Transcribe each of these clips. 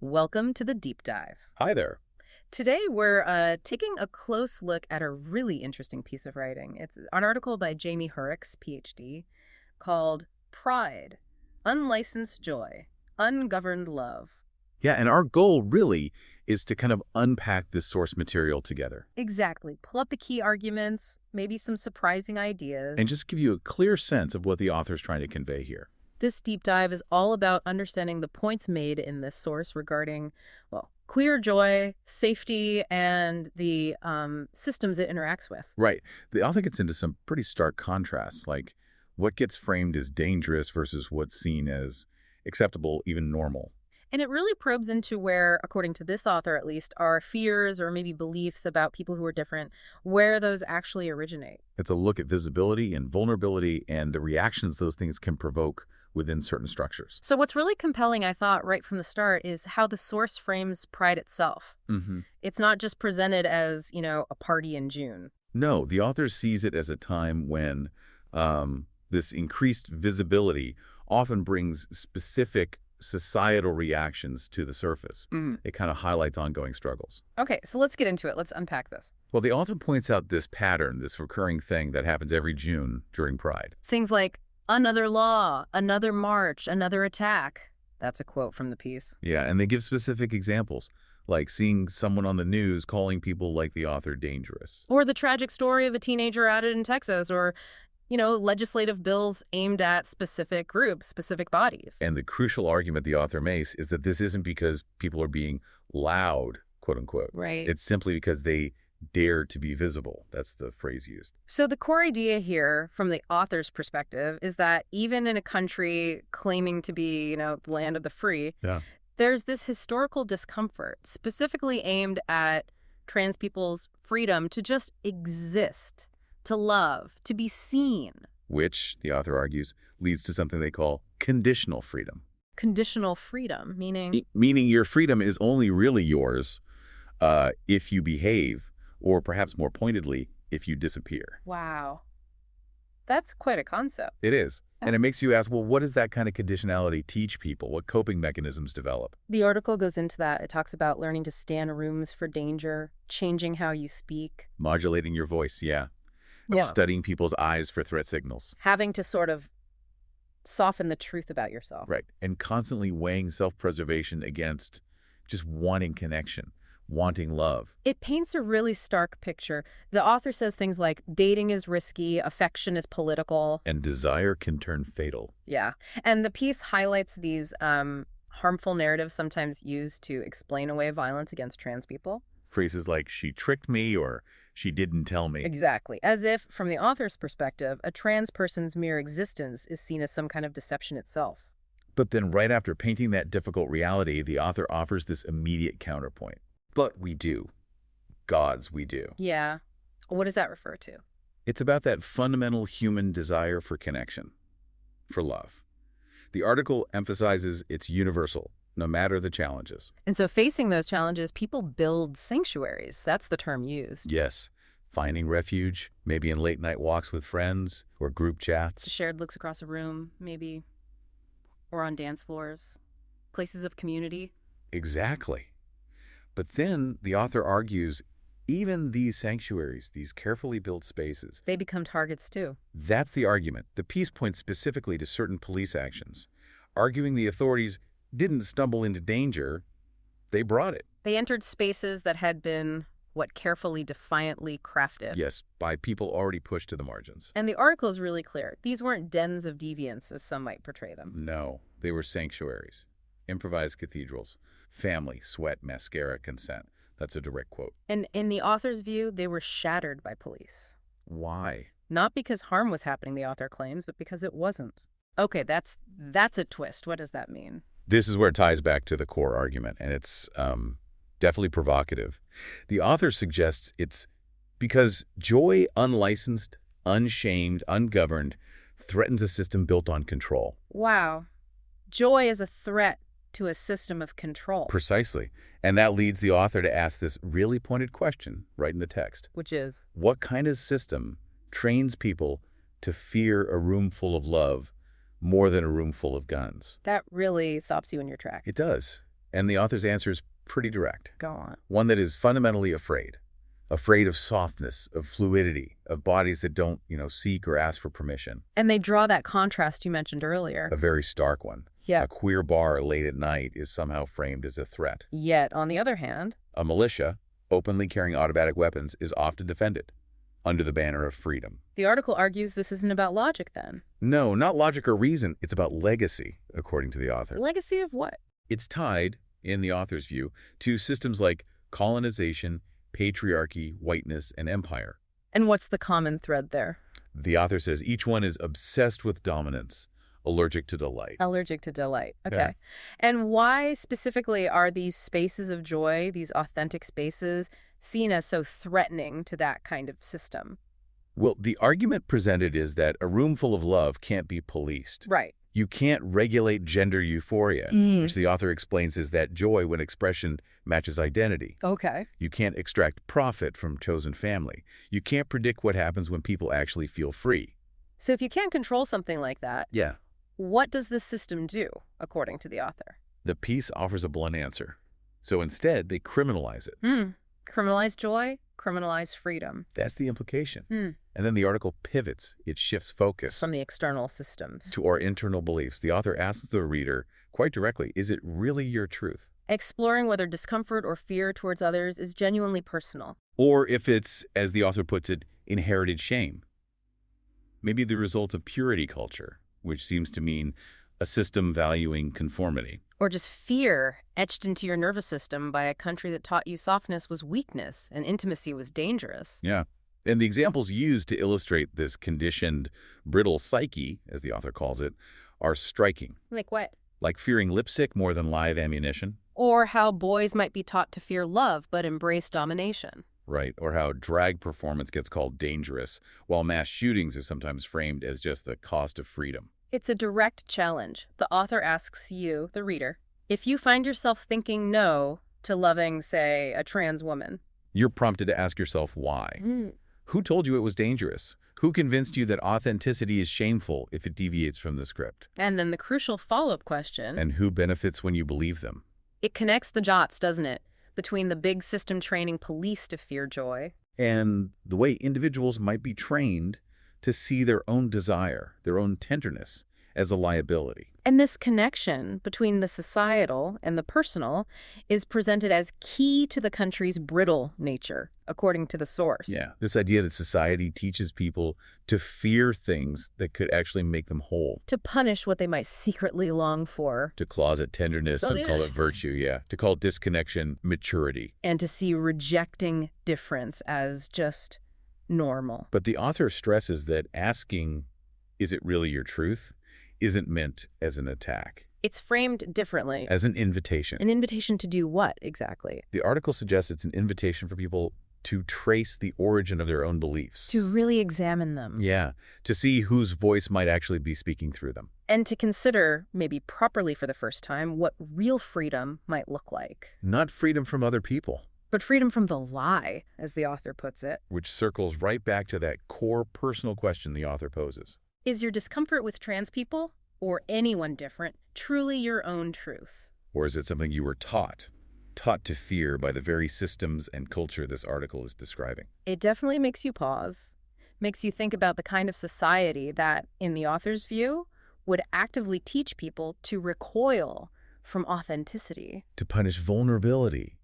Welcome to the Deep Dive. Hi there. Today we're taking a close look at a really interesting piece of writing. It's an article by Jaime Hoerricks, PhD, called Pride, Unlicensed Joy, Ungoverned Love. Yeah, and our goal really is to kind of unpack this source material together Exactly. Pull up the key arguments, maybe some surprising ideas. and just give you a clear sense of what the author's trying to convey here. This deep dive is all about understanding the points made in this source regarding, well, queer joy, safety, and the systems it interacts with. Right. The author gets into some pretty stark contrasts, like what gets framed as dangerous versus what's seen as acceptable, even normal. And it really probes into where, according to this author at least, our fears or maybe beliefs about people who are different, where those actually originate. It's a look at visibility and vulnerability and the reactions those things can provoke within certain structures. So what's really compelling, I thought, right from the start, is how the source frames pride itself. Mm-hmm. It's not just presented as, a party in June. No, the author sees it as a time when this increased visibility often brings specific societal reactions to the surface. It kind of highlights ongoing struggles. Okay, so let's get into it. Let's unpack this. Well, the author points out this pattern, this recurring thing that happens every June during Pride. Things like another law, another march, another attack. That's a quote from the piece. Yeah, and they give specific examples, like seeing someone on the news calling people like the author dangerous. Or the tragic story of a teenager outed in Texas, or legislative bills aimed at specific groups, specific bodies. And the crucial argument the author makes is that this isn't because people are being loud, quote unquote. Right. It's simply because they dare to be visible. That's the phrase used. So the core idea here, from the author's perspective, is that even in a country claiming to be, the land of the free, there's this historical discomfort specifically aimed at trans people's freedom to just exist, to love, to be seen. Which, the author argues, leads to something they call conditional freedom. Conditional freedom, meaning? Meaning your freedom is only really yours if you behave, or perhaps more pointedly, if you disappear. Wow. That's quite a concept. It is. And it makes you ask, well, what does that kind of conditionality teach people? What coping mechanisms develop? The article goes into that. It talks about learning to scan rooms for danger, changing how you speak. Modulating your voice, yeah. Studying people's eyes for threat signals. Having to sort of soften the truth about yourself. Right. And constantly weighing self-preservation against just wanting connection, wanting love. It paints a really stark picture. The author says things like dating is risky, affection is political. And desire can turn fatal. Yeah. And the piece highlights these harmful narratives sometimes used to explain away violence against trans people. Phrases like, she tricked me, or she didn't tell me. Exactly. As if, from the author's perspective, a trans person's mere existence is seen as some kind of deception itself. But then right after painting that difficult reality, the author offers this immediate counterpoint. But we do. Gods, we do. Yeah. What does that refer to? It's about that fundamental human desire for connection, for love. The article emphasizes it's universal, no matter the challenges. And so facing those challenges, people build sanctuaries. That's the term used. Yes, finding refuge, maybe in late-night walks with friends or group chats. Shared looks across a room, maybe, or on dance floors, places of community. Exactly. But then the author argues even these sanctuaries, these carefully built spaces, they become targets too. That's the argument. The piece points specifically to certain police actions, arguing the authorities didn't stumble into danger, they brought it. They entered spaces that had been, carefully, defiantly crafted. Yes, by people already pushed to the margins. And the article is really clear. These weren't dens of deviance, as some might portray them. No, they were sanctuaries, improvised cathedrals, family, sweat, mascara, consent. That's a direct quote. And in the author's view, they were shattered by police. Why? Not because harm was happening, the author claims, but because it wasn't. Okay, that's a twist. What does that mean? This is where it ties back to the core argument, and it's definitely provocative. The author suggests it's because joy, unlicensed, unshamed, ungoverned, threatens a system built on control. Wow. Joy is a threat to a system of control. Precisely. And that leads the author to ask this really pointed question right in the text. Which is? What kind of system trains people to fear a room full of love more than a room full of guns? That really stops you in your tracks. It does. And the author's answer is pretty direct. Go on. One that is fundamentally afraid. Afraid of softness, of fluidity, of bodies that don't, seek or ask for permission. And they draw that contrast you mentioned earlier. A very stark one. Yeah. A queer bar late at night is somehow framed as a threat. Yet, on the other hand, a militia, openly carrying automatic weapons, is often defended under the banner of freedom. The article argues this isn't about logic, then. No, not logic or reason. It's about legacy, according to the author. Legacy of what? It's tied, in the author's view, to systems like colonization, patriarchy, whiteness, and empire. And what's the common thread there? The author says each one is obsessed with dominance, allergic to delight. Allergic to delight. Okay. Yeah. And why specifically are these spaces of joy, these authentic spaces, seen as so threatening to that kind of system? Well, the argument presented is that a room full of love can't be policed. Right. You can't regulate gender euphoria, which the author explains is that joy when expression matches identity. Okay. You can't extract profit from chosen family. You can't predict what happens when people actually feel free. So if you can't control something like that, Yeah. what does this system do, according to the author? The piece offers a blunt answer. So instead, they criminalize it. Criminalize joy, criminalize freedom. That's the implication. And then the article pivots. It shifts focus From the external systems. to our internal beliefs. The author asks the reader, quite directly, is it really your truth? Exploring whether discomfort or fear towards others is genuinely personal. Or if it's, as the author puts it, inherited shame. Maybe the result of purity culture, which seems to mean a system valuing conformity. Or just fear etched into your nervous system by a country that taught you softness was weakness and intimacy was dangerous. Yeah. And the examples used to illustrate this conditioned, brittle psyche, as the author calls it, are striking. Like what? Like fearing lipstick more than live ammunition. Or how boys might be taught to fear love but embrace domination. Right. Or how drag performance gets called dangerous, while mass shootings are sometimes framed as just the cost of freedom. It's a direct challenge. The author asks you, the reader, if you find yourself thinking no to loving, say, a trans woman. You're prompted to ask yourself why. Who told you it was dangerous? Who convinced you that authenticity is shameful if it deviates from the script? And then the crucial follow-up question. And who benefits when you believe them? It connects the dots, doesn't it, between the big system training police to fear joy. And the way individuals might be trained to see their own desire, their own tenderness, as a liability. And this connection between the societal and the personal is presented as key to the country's brittle nature, according to the source. Yeah, this idea that society teaches people to fear things that could actually make them whole. To punish what they might secretly long for. To closet tenderness and call it virtue, yeah. To call disconnection maturity. And to see rejecting difference as just normal. But the author stresses that asking, is it really your truth, isn't meant as an attack. It's framed differently. As an invitation. An invitation to do what, exactly? The article suggests it's an invitation for people to trace the origin of their own beliefs. To really examine them. Yeah, to see whose voice might actually be speaking through them. And to consider, maybe properly for the first time, what real freedom might look like. Not freedom from other people. But freedom from the lie, as the author puts it. Which circles right back to that core personal question the author poses. Is your discomfort with trans people, or anyone different, truly your own truth? Or is it something you were taught to fear by the very systems and culture this article is describing? It definitely makes you pause, makes you think about the kind of society that, in the author's view, would actively teach people to recoil from authenticity. To punish vulnerability,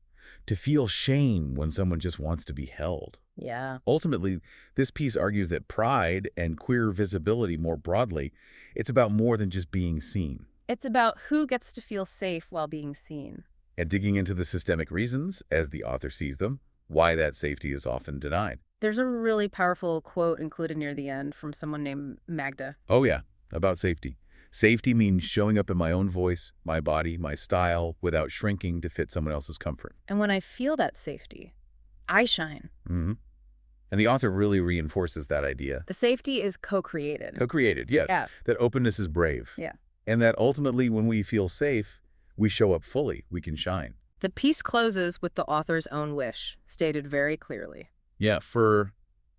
to feel shame when someone just wants to be held. Yeah. Ultimately, this piece argues that pride and queer visibility more broadly, it's about more than just being seen. It's about who gets to feel safe while being seen. And digging into the systemic reasons, as the author sees them, why that safety is often denied. There's a really powerful quote included near the end from someone named Magda. Oh yeah, about safety. Safety means showing up in my own voice, my body, my style, without shrinking to fit someone else's comfort. And when I feel that safety, I shine. And the author really reinforces that idea. The safety is co-created. Co-created, yes. Yeah. That openness is brave. Yeah. And that ultimately, when we feel safe, we show up fully, we can shine. The piece closes with the author's own wish, stated very clearly. Yeah, for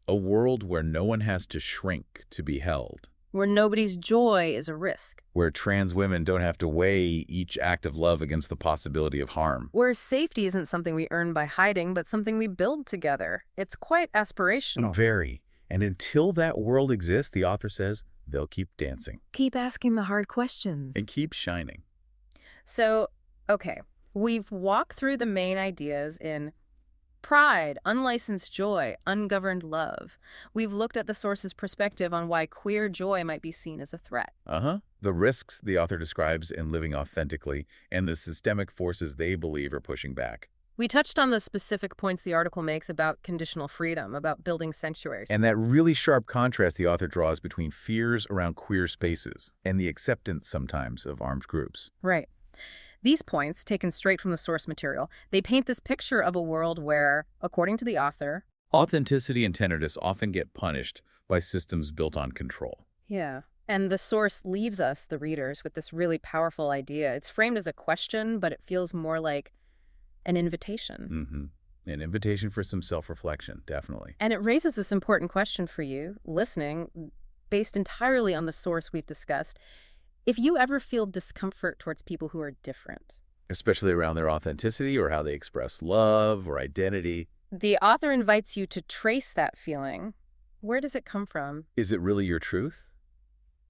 a world where no one has to shrink to be held. Where nobody's joy is a risk. Where trans women don't have to weigh each act of love against the possibility of harm. Where safety isn't something we earn by hiding, but something we build together. It's quite aspirational. Very. And until that world exists, the author says, they'll keep dancing. Keep asking the hard questions. And keep shining. So, okay, we've walked through the main ideas in pride, unlicensed joy, ungoverned love. We've looked at the source's perspective on why queer joy might be seen as a threat. The risks the author describes in living authentically and the systemic forces they believe are pushing back. We touched on the specific points the article makes about conditional freedom, about building sanctuaries. And that really sharp contrast the author draws between fears around queer spaces and the acceptance sometimes of armed groups. Right. These points, taken straight from the source material, they paint this picture of a world where, according to the author, authenticity and tenderness often get punished by systems built on control. Yeah. And the source leaves us, the readers, with this really powerful idea. It's framed as a question, but it feels more like an invitation. An invitation for some self-reflection, definitely. And it raises this important question for you, listening, based entirely on the source we've discussed. If you ever feel discomfort towards people who are different, especially around their authenticity or how they express love or identity, the author invites you to trace that feeling. Where does it come from? Is it really your truth?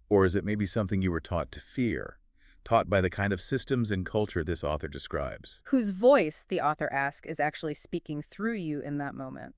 Or is it maybe something you were taught to fear? Taught by the kind of systems and culture this author describes. Whose voice, the author asks, is actually speaking through you in that moment?